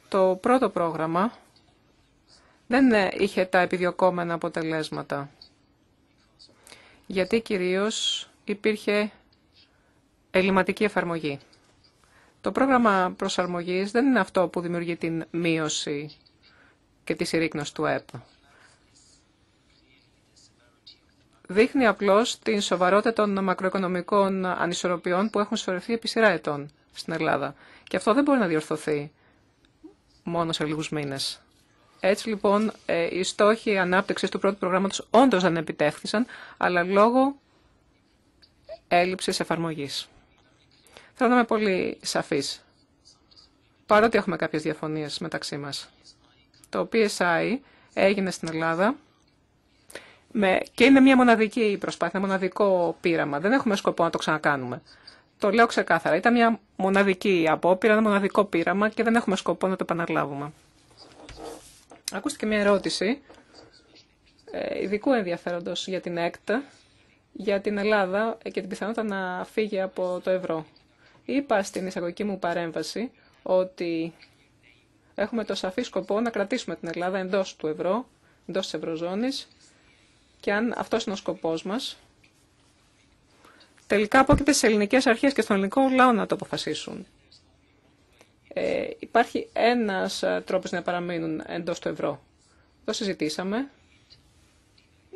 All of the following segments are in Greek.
Το πρώτο πρόγραμμα δεν είχε τα επιδιωκόμενα αποτελέσματα, γιατί κυρίως υπήρχε ελλειματική εφαρμογή. Το πρόγραμμα προσαρμογής δεν είναι αυτό που δημιουργεί την μείωση και τη συρρίκνωση του ΕΠ. Δείχνει απλώς την σοβαρότητα των μακροοικονομικών ανισορροπιών που έχουν συσσωρευτεί επί σειρά ετών στην Ελλάδα. Και αυτό δεν μπορεί να διορθωθεί μόνο σε λίγους μήνες. Έτσι λοιπόν οι στόχοι ανάπτυξης του πρώτου προγράμματος όντως δεν επιτεύχθησαν, αλλά λόγω έλλειψης εφαρμογής. Θέλω να είμαι πολύ σαφής, παρότι έχουμε κάποιες διαφωνίες μεταξύ μας. Το PSI έγινε στην Ελλάδα και είναι μια μοναδική προσπάθεια, ένα μοναδικό πείραμα. Δεν έχουμε σκοπό να το ξανακάνουμε. Το λέω ξεκάθαρα. Ήταν μια μοναδική απόπειρα, ένα μοναδικό πείραμα και δεν έχουμε σκοπό να το επαναλάβουμε. Ακούστηκε μια ερώτηση ειδικού ενδιαφέροντος για την ΕΚΤ, για την Ελλάδα και την πιθανότητα να φύγει από το ευρώ. Είπα στην εισαγωγική μου παρέμβαση ότι έχουμε το σαφή σκοπό να κρατήσουμε την Ελλάδα εντός του ευρώ, εντός της ευρωζώνης, και αν αυτός είναι ο σκοπός μας, τελικά απόκειται στις ελληνικές αρχές και στον ελληνικό λαό να το αποφασίσουν. Υπάρχει ένας τρόπος να παραμείνουν εντός του ευρώ. Το συζητήσαμε.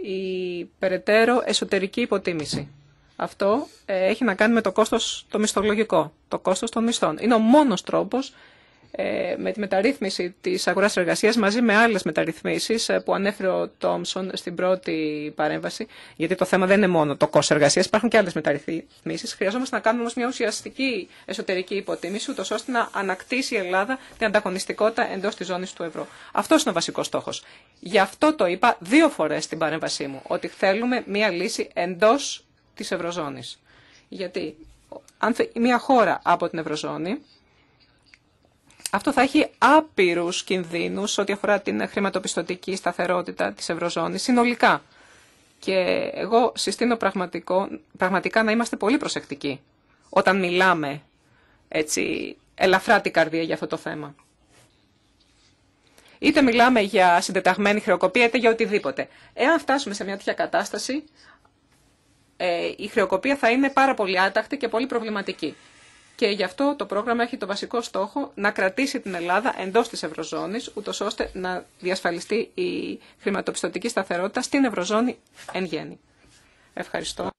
Η περαιτέρω εσωτερική υποτίμηση. Αυτό έχει να κάνει με το κόστος το μισθολογικό, το κόστος των μισθών. Είναι ο μόνος τρόπος με τη μεταρρύθμιση της αγοράς εργασίας μαζί με άλλες μεταρρυθμίσεις που ανέφερε ο Τόμσον στην πρώτη παρέμβαση, γιατί το θέμα δεν είναι μόνο το κόστος εργασίας, υπάρχουν και άλλες μεταρρυθμίσεις. Χρειαζόμαστε να κάνουμε όμως μια ουσιαστική εσωτερική υποτίμηση, ούτως ώστε να ανακτήσει η Ελλάδα την ανταγωνιστικότητα εντός της ζώνης του ευρώ. Αυτός είναι ο βασικός στόχος. Γι' αυτό το είπα 2 φορές στην παρέμβασή μου, ότι θέλουμε μια λύση εντός της ευρωζώνης. Γιατί αν μια χώρα από την ευρωζώνη, αυτό θα έχει άπειρους κινδύνους ό,τι αφορά την χρηματοπιστωτική σταθερότητα της ευρωζώνης συνολικά. Και εγώ συστήνω πραγματικά να είμαστε πολύ προσεκτικοί όταν μιλάμε έτσι ελαφρά την καρδία για αυτό το θέμα. Είτε μιλάμε για συντεταγμένη χρεοκοπία, είτε για οτιδήποτε. Εάν φτάσουμε σε μια τέτοια κατάσταση, η χρεοκοπία θα είναι πάρα πολύ άταχτη και πολύ προβληματική. Και γι' αυτό το πρόγραμμα έχει το βασικό στόχο να κρατήσει την Ελλάδα εντός της Ευρωζώνης, ούτως ώστε να διασφαλιστεί η χρηματοπιστωτική σταθερότητα στην Ευρωζώνη εν γέννη. Ευχαριστώ.